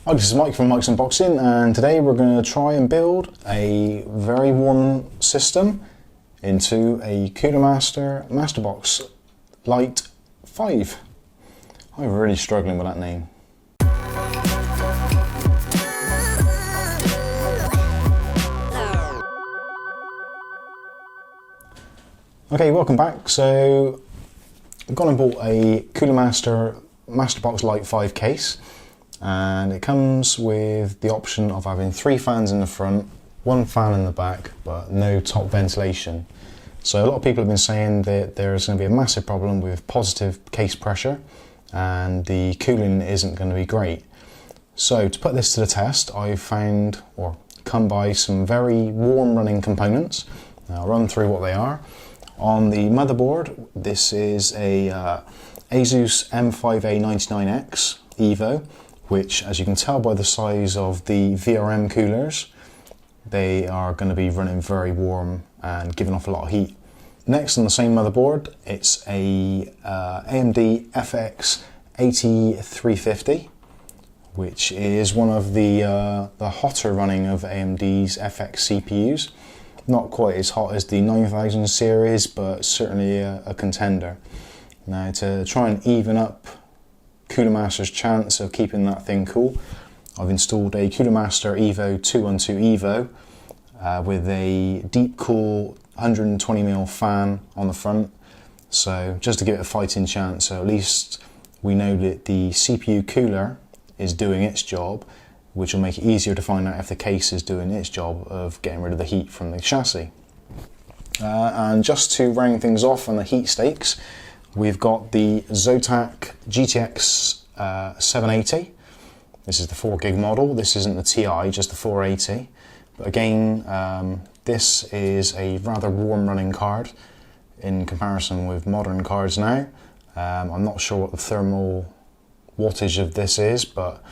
Hi, this is Mike from Mike's Unboxing, and today we're going to try and build a very warm system into a Cooler Master Box Lite 5. I'm really struggling with that name. Okay, welcome back. So I've gone and bought a Cooler Master Box Lite 5 case, and it comes with the option of having 3 fans in the front, 1 fan in the back, but no top ventilation. So a lot of people have been saying that there's going to be a massive problem with positive case pressure and the cooling isn't going to be great. So to put this to the test, I've found or come by some very warm running components. I'll run through what they are. On the motherboard, this is a Asus M5A99X Evo, which, as you can tell by the size of the VRM coolers, they are going to be running very warm and giving off a lot of heat. Next, on the same motherboard, it's a AMD FX 8350, which is one of the hotter running of AMD's FX CPUs. Not quite as hot as the 9000 series, but certainly a contender. Now, to try and even up Cooler Master's chance of keeping that thing cool, I've installed a Cooler Master Evo 212 Evo with a deep cool 120mm fan on the front. So just to give it a fighting chance, so at least we know that the CPU cooler is doing its job, which will make it easier to find out if the case is doing its job of getting rid of the heat from the chassis. And just to round things off on the heat stakes, we've got the Zotac GTX 780. This is the 4GB model. This isn't the TI, just the 480. But again, this is a rather warm running card in comparison with modern cards now. I'm not sure what the thermal wattage of this is, but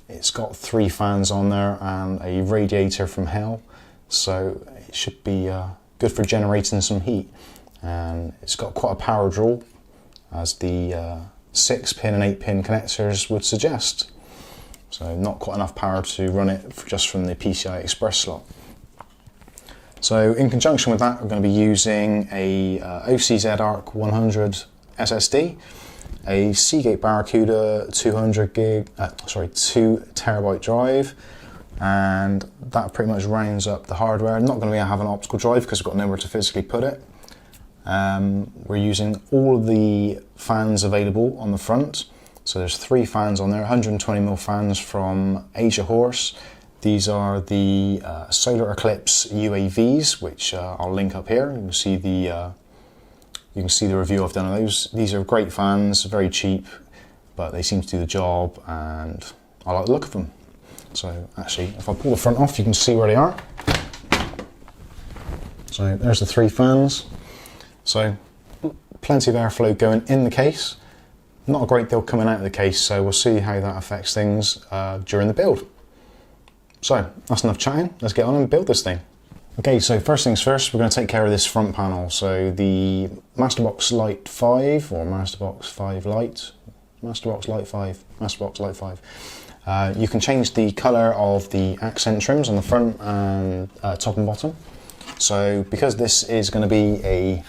it's got 3 fans on there and a radiator from hell, so it should be good for generating some heat. And it's got quite a power draw, as the 6-pin and 8-pin connectors would suggest. So not quite enough power to run it just from the PCI Express slot. So in conjunction with that, we're going to be using a OCZ Arc 100 SSD, a Seagate Barracuda 2 terabyte drive, and that pretty much rounds up the hardware. I'm not going to have an optical drive because we've got nowhere to physically put it. We're using all of the fans available on the front. So there's 3 fans on there, 120mm fans from Asia Horse. These are the Solar Eclipse UAVs, which I'll link up here. You can see the review I've done of those. These are great fans, very cheap, but they seem to do the job, and I like the look of them. So actually, if I pull the front off, you can see where they are. So there's the 3 fans. So plenty of airflow going in the case. Not a great deal coming out of the case, so we'll see how that affects things during the build. So that's enough chatting, let's get on and build this thing. Okay, so first things first, we're going to take care of this front panel. So the Masterbox Lite 5, or Masterbox 5 Lite, Masterbox Lite 5, Masterbox Lite 5. You can change the colour of the accent trims on the front and top and bottom. So because this is going to be a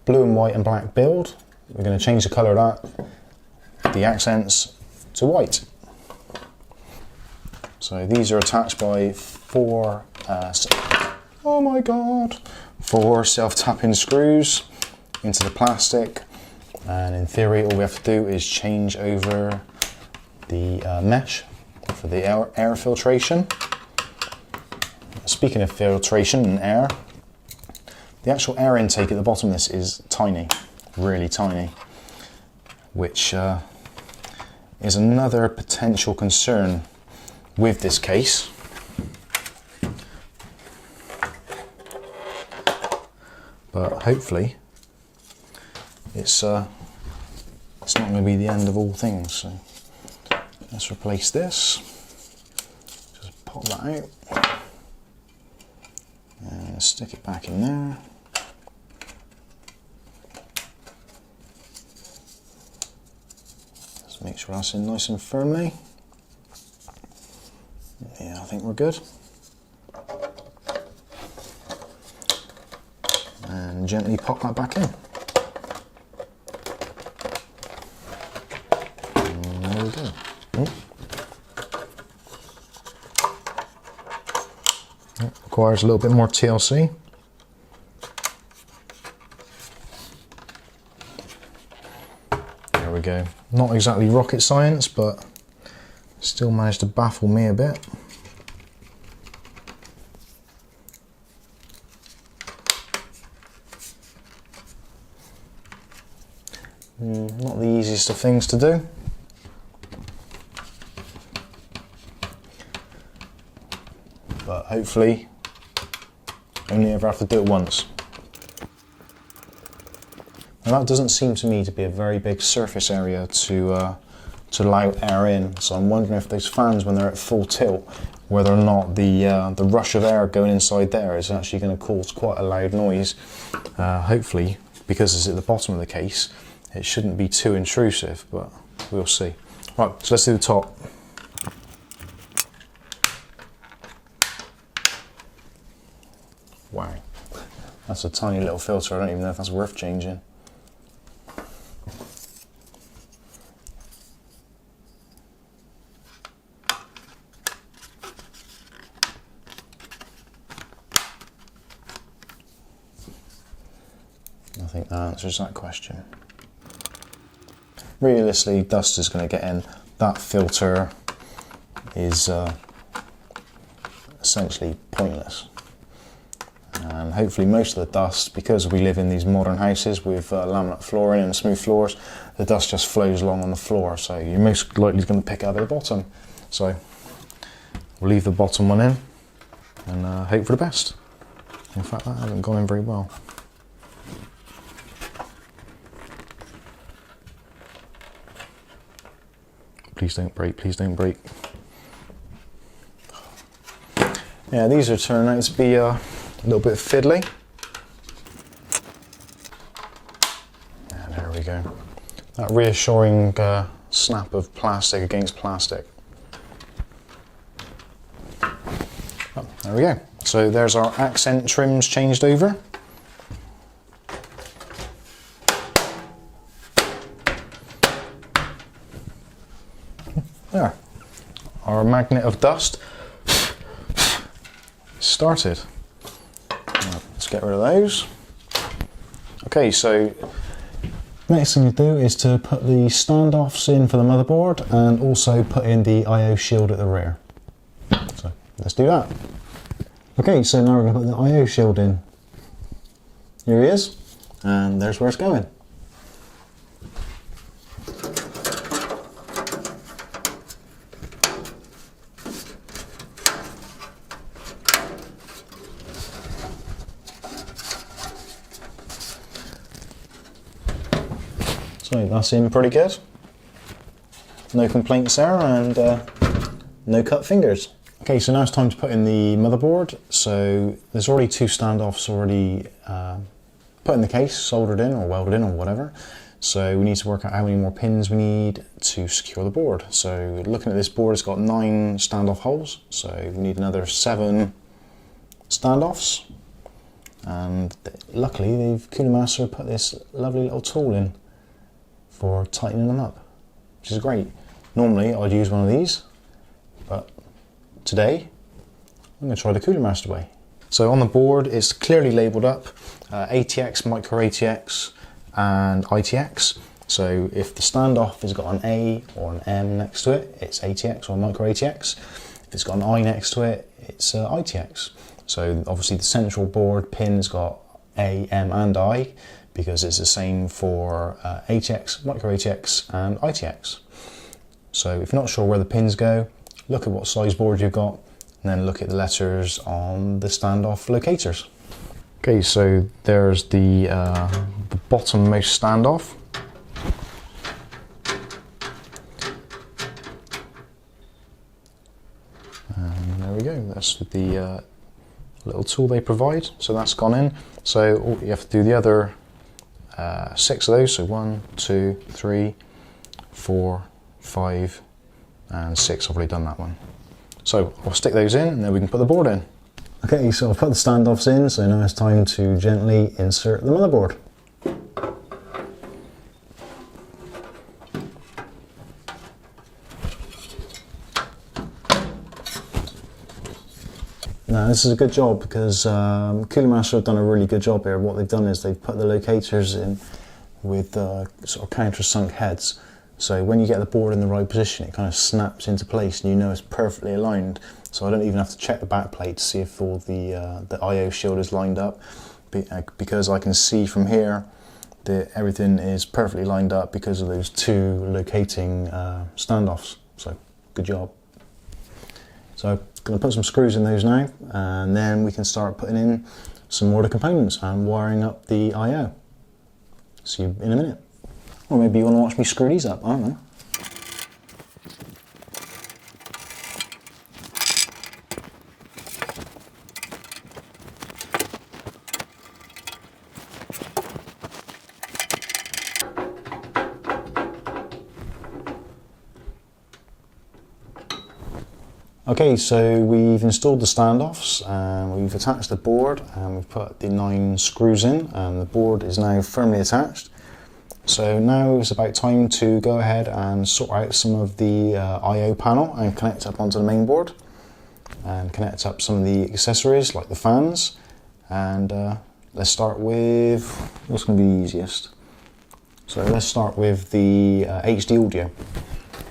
blue and white and black build, we're going to change the colour of the accents to white. So these are attached by 4 self-tapping screws into the plastic, and in theory all we have to do is change over the mesh for the air filtration. Speaking of filtration and air, the actual air intake at the bottom of this is tiny, really tiny, which is another potential concern with this case. But hopefully it's not going to be the end of all things. So let's replace this. Just pop that out and stick it back in there. Make sure that's in nice and firmly. Yeah, I think we're good. And gently pop that back in. And there we go. Requires a little bit more TLC. There we go. Not exactly rocket science, but still managed to baffle me a bit. Not the easiest of things to do. But hopefully only ever have to do it once. Now that doesn't seem to me to be a very big surface area to allow air in, so I'm wondering if those fans, when they're at full tilt, whether or not the rush of air going inside there is actually going to cause quite a loud noise. Hopefully, because it's at the bottom of the case, it shouldn't be too intrusive, but we'll see. Right, so let's do the top. Wow, that's a tiny little filter. I don't even know if that's worth changing. I think that answers that question. Realistically, dust is going to get in. That filter is essentially pointless. And hopefully most of the dust, because we live in these modern houses with laminate flooring and smooth floors, the dust just flows along on the floor, so you're most likely going to pick it up at the bottom. So we'll leave the bottom one in and hope for the best. In fact, that hasn't gone in very well. Please don't break, please don't break. Yeah, these are turning out to be a little bit fiddly. And there we go. That reassuring snap of plastic against plastic. Oh, there we go. So there's our accent trims changed over. There. Our magnet of dust started. Right, let's get rid of those. Okay, so next thing to do is to put the standoffs in for the motherboard and also put in the I/O shield at the rear. So let's do that. Okay, so now we're going to put the I/O shield in. Here he is, and there's where it's going. So that's in pretty good. No complaints there, and no cut fingers. Okay, so now it's time to put in the motherboard. So there's already two standoffs already put in the case, soldered in or welded in or whatever. So we need to work out how many more pins we need to secure the board. So looking at this board, it's got 9 standoff holes. So we need another 7 standoffs. And luckily, Cooler Master put this lovely little tool in for tightening them up, which is great. Normally I'd use one of these, but today I'm going to try the Cooler Master way. So on the board it's clearly labelled up ATX, Micro ATX and ITX. So if the standoff has got an A or an M next to it, it's ATX or Micro ATX. If it's got an I next to it, it's ITX. So obviously the central board pin's got A, M and I, because it's the same for ATX, Micro ATX and ITX. So if you're not sure where the pins go, look at what size board you've got and then look at the letters on the standoff locators. Okay, so there's the bottommost standoff. And there we go, that's the little tool they provide. So that's gone in. So all you have to do the other 6 of those, so 1, 2, 3, 4, 5 and 6, I've already done that one. So I'll stick those in and then we can put the board in. Okay, so I've put the standoffs in, so now it's time to gently insert the motherboard. Now this is a good job because Cooler Master have done a really good job here. What they've done is they've put the locators in with sort of countersunk heads. So when you get the board in the right position, it kind of snaps into place and you know it's perfectly aligned. So I don't even have to check the back plate to see if all the I/O shield is lined up, because I can see from here that everything is perfectly lined up because of those two locating standoffs. So good job. So I'm going to put some screws in those now, and then we can start putting in some more of the components and wiring up the I/O. See you in a minute. Or maybe you want to watch me screw these up, I don't know. Okay, so we've installed the standoffs and we've attached the board and we've put the 9 screws in, and the board is now firmly attached. So now it's about time to go ahead and sort out some of the I/O panel and connect up onto the main board and connect up some of the accessories like the fans. And let's start with what's going to be the easiest. So let's start with the HD audio.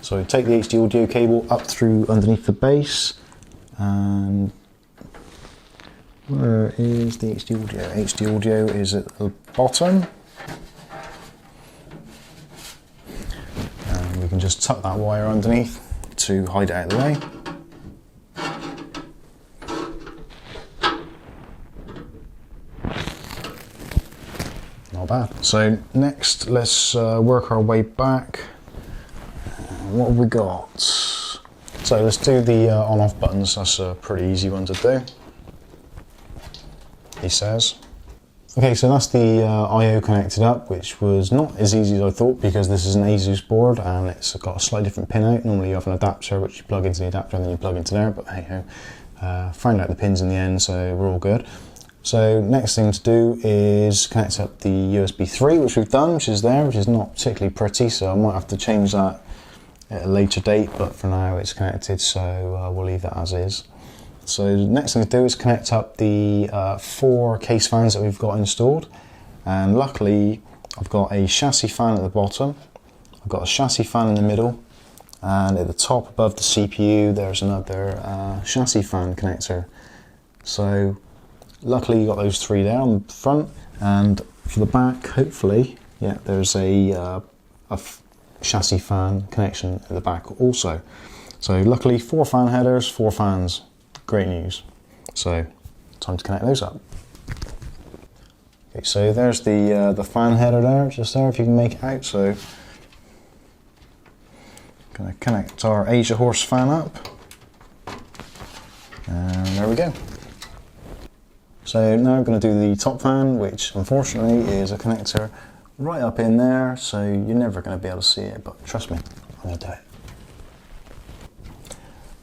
So take the HD audio cable up through underneath the base, and where is the HD audio? HD audio is at the bottom. And we can just tuck that wire underneath to hide it out of the way. Not bad. So next, let's work our way back. What have we got? So let's do the on-off buttons. That's a pretty easy one to do, he says. Okay, so that's the I/O connected up, which was not as easy as I thought because this is an ASUS board and it's got a slightly different pin out. Normally you have an adapter which you plug into the adapter and then you plug into there, but hey ho, found out the pins in the end, so we're all good. So next thing to do is connect up the USB 3, which we've done, which is there, which is not particularly pretty, so I might have to change that at a later date, but for now it's connected, so we'll leave that as is. So the next thing to do is connect up the 4 case fans that we've got installed, and luckily I've got a chassis fan at the bottom, I've got a chassis fan in the middle, and at the top above the CPU there's another chassis fan connector. So luckily you got those 3 there on the front, and for the back hopefully, yeah, there's a chassis fan connection at the back also. So luckily 4 fan headers, 4 fans. Great news. So time to connect those up. Okay, so there's the fan header there, just there if you can make it out. So gonna connect our Asia Horse fan up, and there we go. So now I'm going to do the top fan, which unfortunately is a connector right up in there, so you're never going to be able to see it, but trust me, I'm going to do it.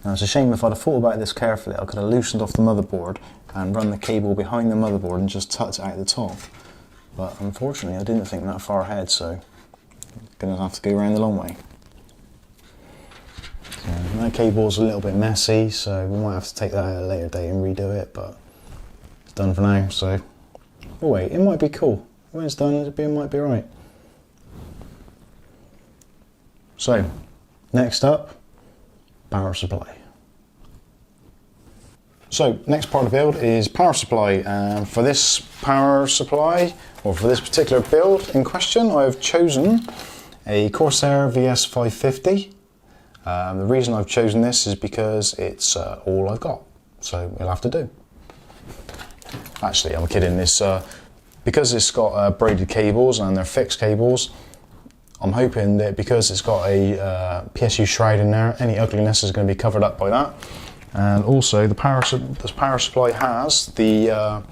Now it's a shame, if I'd have thought about this carefully, I could have loosened off the motherboard and run the cable behind the motherboard and just tucked it out the top. But unfortunately I didn't think that far ahead, so I'm going to have to go around the long way. So that cable's a little bit messy, so we might have to take that at a later date and redo it, but it's done for now, so... Oh wait, it might be cool. When it's done, it might be right. So, next up, power supply. So, next part of the build is power supply, and for this power supply, or for this particular build in question, I've chosen a Corsair VS550. The reason I've chosen this is because it's all I've got, so it'll have to do. Actually, I'm kidding. This because it's got braided cables and they're fixed cables, I'm hoping that because it's got a PSU shroud in there, any ugliness is going to be covered up by that. And also the power supply has the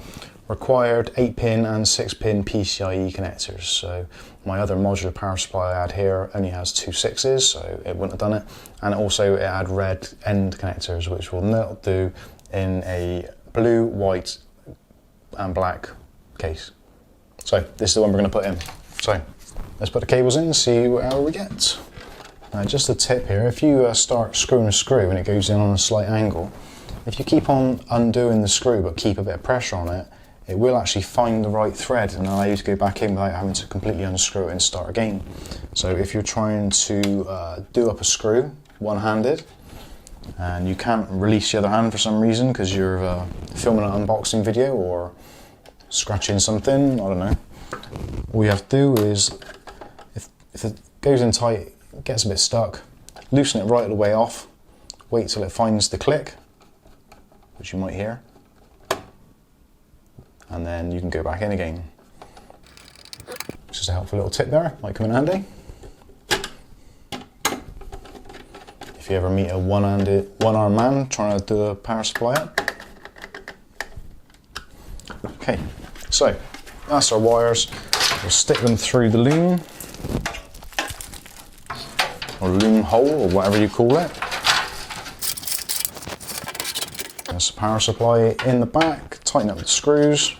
required 8-pin and 6-pin PCIe connectors. So my other modular power supply I had here only has 2 6s, so it wouldn't have done it. And also it had red end connectors, which will not do in a blue, white and black case. So this is the one we're going to put in. So let's put the cables in and see how we get. Now just a tip here, if you start screwing a screw and it goes in on a slight angle, if you keep on undoing the screw but keep a bit of pressure on it, it will actually find the right thread and allow you to go back in without having to completely unscrew it and start again. So if you're trying to do up a screw one-handed and you can't release the other hand for some reason because you're filming an unboxing video or scratching something, I don't know, all you have to do is, if it goes in tight, it gets a bit stuck, loosen it right the way off, wait till it finds the click, which you might hear, and then you can go back in again. Just a helpful little tip there, might come in handy. If you ever meet a one-armed man trying to do a power supply up. Okay, so that's our wires. We'll stick them through the loom, or loom hole, or whatever you call it. That's the power supply in the back, tighten up the screws.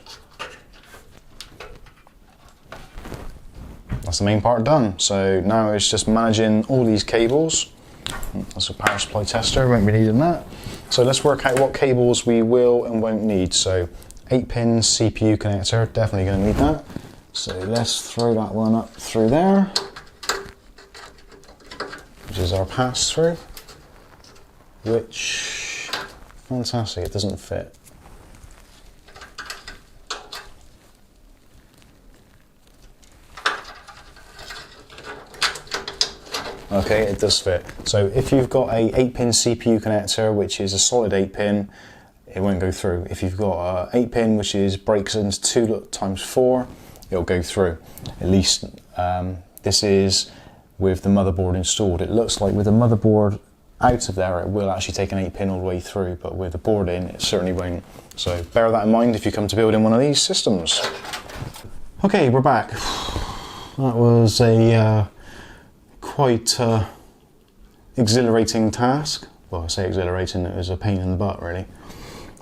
That's the main part done. So now it's just managing all these cables. That's a power supply tester, won't be needing that. So let's work out what cables we will and won't need. So 8-pin CPU connector, definitely going to need that. So let's throw that one up through there, which is our pass through, which, fantastic, it doesn't fit. Okay, it does fit. So if you've got a 8-pin CPU connector, which is a solid 8-pin, it won't go through. If you've got a 8-pin, which is breaks into 2x4, it'll go through. At least this is with the motherboard installed. It looks like with the motherboard out of there, it will actually take an 8-pin all the way through, but with the board in, it certainly won't. So bear that in mind if you come to building one of these systems. Okay, we're back. That was a quite exhilarating task. Well, I say exhilarating, it was a pain in the butt really.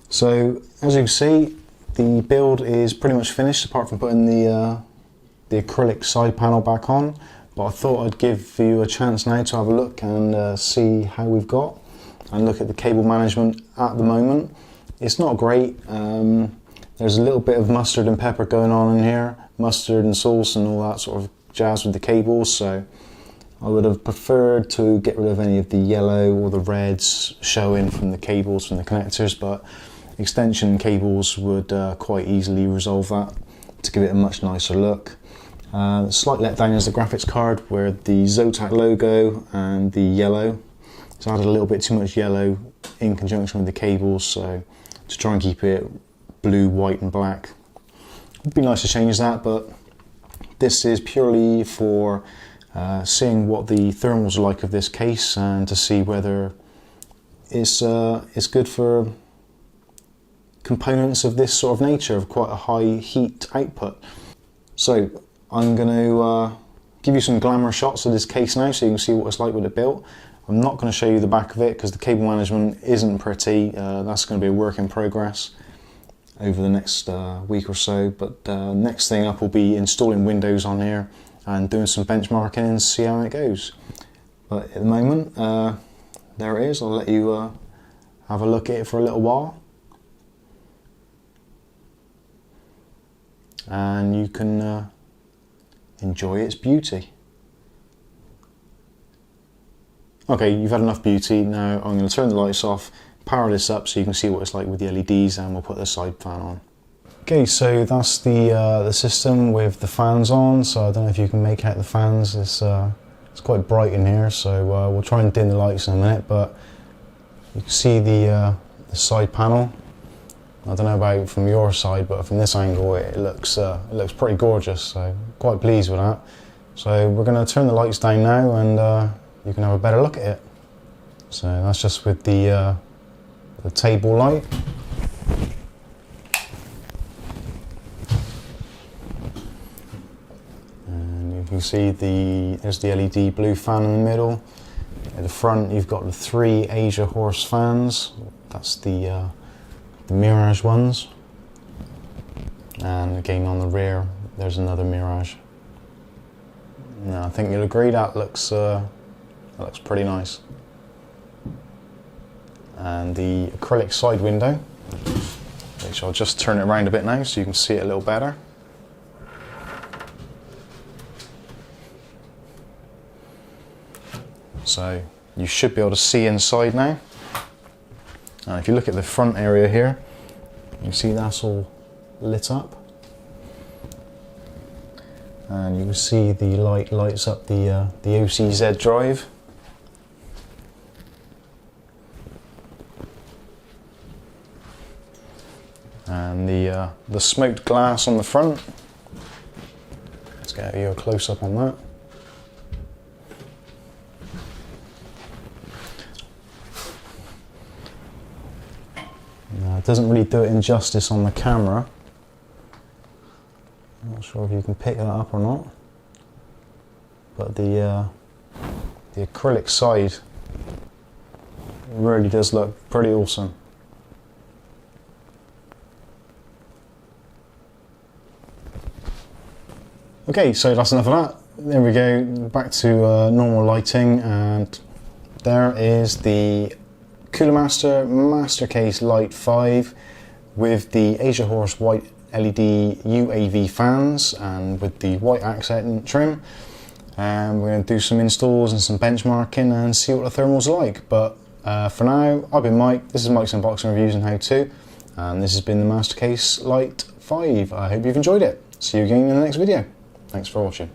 So as you can see, the build is pretty much finished apart from putting the acrylic side panel back on, but I thought I'd give you a chance now to have a look and see how we've got and look at the cable management at the moment. It's not great. There's a little bit of mustard and pepper going on in here, mustard and sauce and all that sort of jazz with the cables, so I would have preferred to get rid of any of the yellow or the reds showing from the cables, from the connectors, but extension cables would quite easily resolve that to give it a much nicer look. Slight letdown is the graphics card where the Zotac logo and the yellow. It's added a little bit too much yellow in conjunction with the cables, so to try and keep it blue, white and black. It'd be nice to change that, but this is purely for seeing what the thermals are like of this case and to see whether it's good for components of this sort of nature, of quite a high heat output. So I'm going to give you some glamour shots of this case now so you can see what it's like with it built. I'm not going to show you the back of it because the cable management isn't pretty. That's going to be a work in progress over the next week or so, but next thing up will be installing Windows on here and doing some benchmarking and see how it goes. But at the moment, there it is. I'll let you have a look at it for a little while. And you can enjoy its beauty. Okay, you've had enough beauty. Now I'm going to turn the lights off, power this up so you can see what it's like with the LEDs, and we'll put the side fan on. Okay, so that's the system with the fans on. So I don't know if you can make out the fans. It's quite bright in here, so we'll try and dim the lights in a minute. But you can see the side panel. I don't know about from your side, but from this angle it looks pretty gorgeous. So quite pleased with that. So we're going to turn the lights down now, and you can have a better look at it. So that's just with the table light. can see there's the LED blue fan in the middle. At the front you've got the 3 Asia horse fans, that's the Mirage ones. And again on the rear there's another Mirage. Now I think you'll agree that looks pretty nice. And the acrylic side window, which I'll just turn it around a bit now so you can see it a little better. So you should be able to see inside now. And if you look at the front area here, you see that's all lit up. And you can see the light lights up the OCZ drive. And the smoked glass on the front. Let's get you a close up on that. Now, it doesn't really do it injustice on the camera. I'm not sure if you can pick that up or not, but the acrylic side really does look pretty awesome. Okay, so that's enough of that. There we go, back to normal lighting, and there is the Cooler Master Master Case Lite 5 with the Asia Horse white LED UAV fans and with the white accent trim. And we're going to do some installs and some benchmarking and see what the thermals are like. But for now, I've been Mike. This is Mike's Unboxing Reviews and How To, and this has been the Master Case Lite 5. I hope you've enjoyed it. See you again in the next video. Thanks for watching.